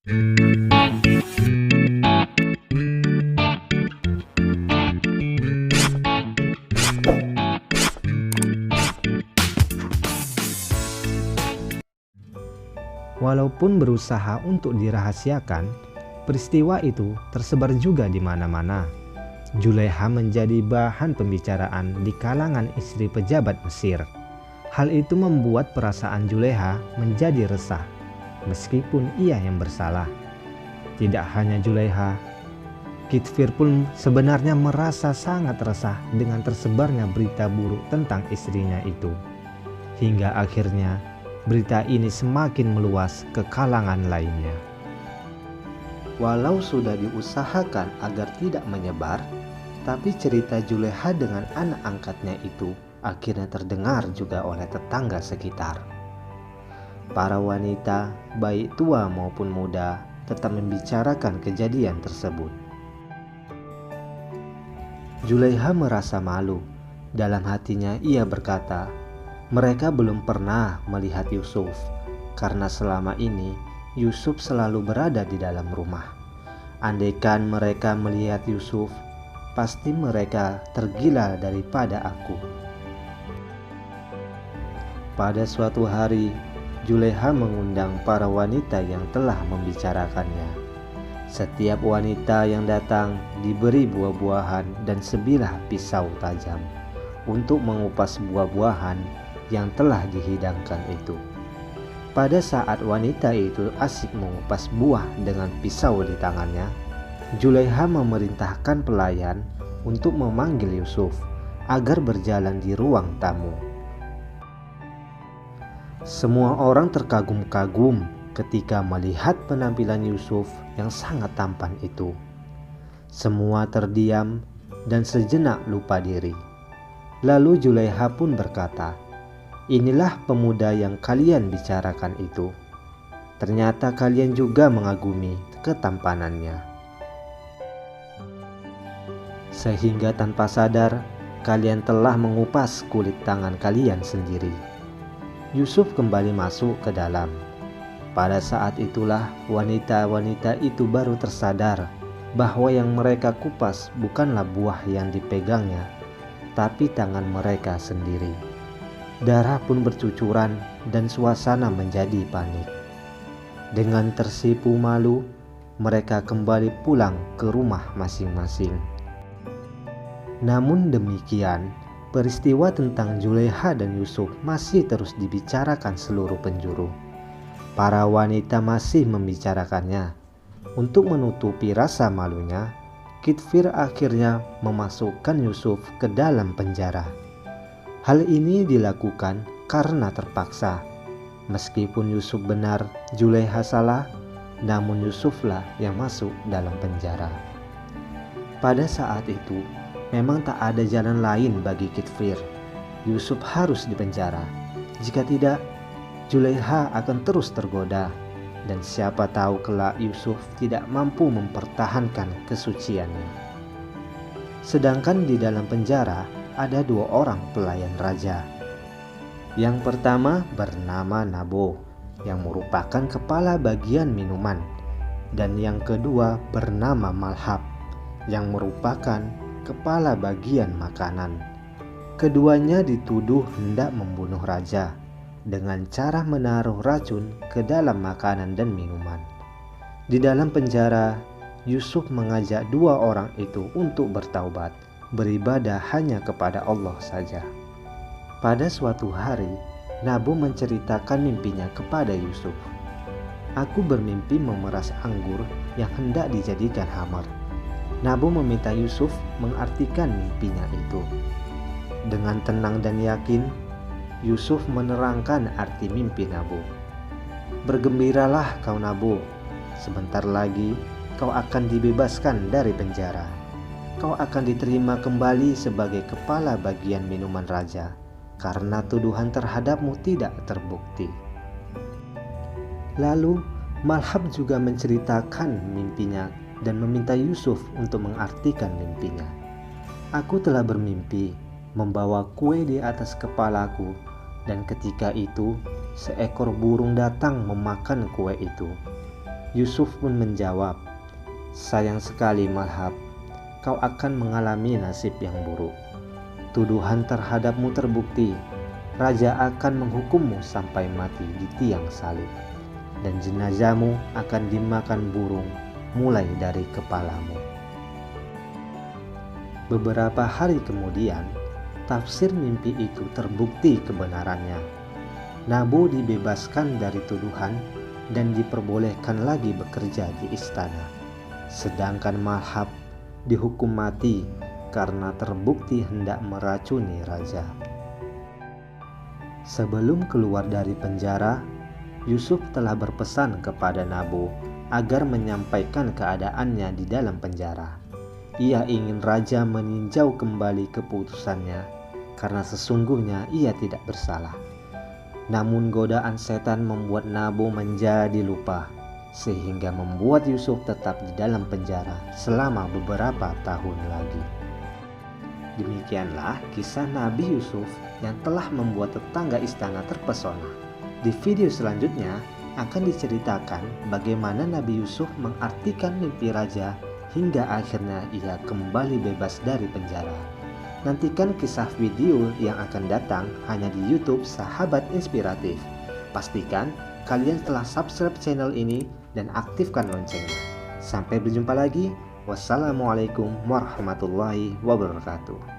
Walaupun berusaha untuk dirahasiakan, peristiwa itu tersebar juga di mana-mana. Juleha menjadi bahan pembicaraan di kalangan istri pejabat Mesir. Hal itu membuat perasaan Juleha menjadi resah, meskipun ia yang bersalah. Tidak hanya Juleha, Kitfir pun sebenarnya merasa sangat resah dengan tersebarnya berita buruk tentang istrinya itu. Hingga akhirnya berita ini semakin meluas ke kalangan lainnya. Walau sudah diusahakan agar tidak menyebar, tapi cerita Juleha dengan anak angkatnya itu akhirnya terdengar juga oleh tetangga sekitar. Para wanita, baik tua maupun muda, tetap membicarakan kejadian tersebut. Juleha merasa malu. Dalam hatinya ia berkata, mereka belum pernah melihat Yusuf, karena selama ini Yusuf selalu berada di dalam rumah. Andaikan mereka melihat Yusuf, pasti mereka tergila daripada aku. Pada suatu hari, Juleha mengundang para wanita yang telah membicarakannya. Setiap wanita yang datang diberi buah-buahan dan sebilah pisau tajam untuk mengupas buah-buahan yang telah dihidangkan itu. Pada saat wanita itu asik mengupas buah dengan pisau di tangannya, Juleha memerintahkan pelayan untuk memanggil Yusuf agar berjalan di ruang tamu. Semua orang terkagum-kagum ketika melihat penampilan Yusuf yang sangat tampan itu. Semua terdiam dan sejenak lupa diri. Lalu Juleha pun berkata, inilah pemuda yang kalian bicarakan itu. Ternyata kalian juga mengagumi ketampanannya. Sehingga tanpa sadar, kalian telah mengupas kulit tangan kalian sendiri. Yusuf kembali masuk ke dalam. Pada saat itulah wanita-wanita itu baru tersadar bahwa yang mereka kupas bukanlah buah yang dipegangnya, tapi tangan mereka sendiri. Darah pun bercucuran dan suasana menjadi panik. Dengan tersipu malu, mereka kembali pulang ke rumah masing-masing. Namun demikian, peristiwa tentang Juleha dan Yusuf masih terus dibicarakan seluruh penjuru. Para wanita masih membicarakannya. Untuk menutupi rasa malunya, Kitfir akhirnya memasukkan Yusuf ke dalam penjara. Hal ini dilakukan karena terpaksa. Meskipun Yusuf benar, Juleha salah, namun Yusuflah yang masuk dalam penjara. Pada saat itu, memang tak ada jalan lain bagi Kitfir. Yusuf harus dipenjara. Jika tidak, Juleha akan terus tergoda, dan siapa tahu kelak Yusuf tidak mampu mempertahankan kesuciannya. Sedangkan di dalam penjara ada dua orang pelayan raja. Yang pertama bernama Nabo, yang merupakan kepala bagian minuman, dan yang kedua bernama Malhab, yang merupakan kepala bagian makanan. Keduanya dituduh hendak membunuh raja dengan cara menaruh racun ke dalam makanan dan minuman. Di dalam penjara, Yusuf mengajak dua orang itu untuk bertaubat, beribadah hanya kepada Allah saja. Pada suatu hari, Nabo menceritakan mimpinya kepada Yusuf. Aku bermimpi memeras anggur yang hendak dijadikan hamar. Nabo meminta Yusuf mengartikan mimpinya itu. Dengan tenang dan yakin, Yusuf menerangkan arti mimpi Nabo. Bergembiralah kau Nabo, sebentar lagi kau akan dibebaskan dari penjara. Kau akan diterima kembali sebagai kepala bagian minuman raja, karena tuduhan terhadapmu tidak terbukti. Lalu Malhab juga menceritakan mimpinya dan meminta Yusuf untuk mengartikan mimpinya. Aku telah bermimpi membawa kue di atas kepalaku, dan ketika itu seekor burung datang memakan kue itu. Yusuf pun menjawab, "Sayang sekali Malhab, kau akan mengalami nasib yang buruk. Tuduhan terhadapmu terbukti. Raja akan menghukummu sampai mati di tiang salib, dan jenazahmu akan dimakan burung mulai dari kepalamu." Beberapa hari kemudian, tafsir mimpi itu terbukti kebenarannya. Nabu dibebaskan dari tuduhan dan diperbolehkan lagi bekerja di istana. Sedangkan Malhab dihukum mati karena terbukti hendak meracuni raja. Sebelum keluar dari penjara, Yusuf telah berpesan kepada Nabu agar menyampaikan keadaannya di dalam penjara. Ia ingin raja meninjau kembali keputusannya karena sesungguhnya ia tidak bersalah. Namun godaan setan membuat Nabu menjadi lupa, sehingga membuat Yusuf tetap di dalam penjara selama beberapa tahun lagi. Demikianlah kisah Nabi Yusuf yang telah membuat tetangga istana terpesona. Di video selanjutnya akan diceritakan bagaimana Nabi Yusuf mengartikan mimpi raja hingga akhirnya ia kembali bebas dari penjara. Nantikan kisah video yang akan datang hanya di YouTube Sahabat Inspiratif. Pastikan kalian telah subscribe channel ini dan aktifkan loncengnya. Sampai berjumpa lagi. Wassalamualaikum warahmatullahi wabarakatuh.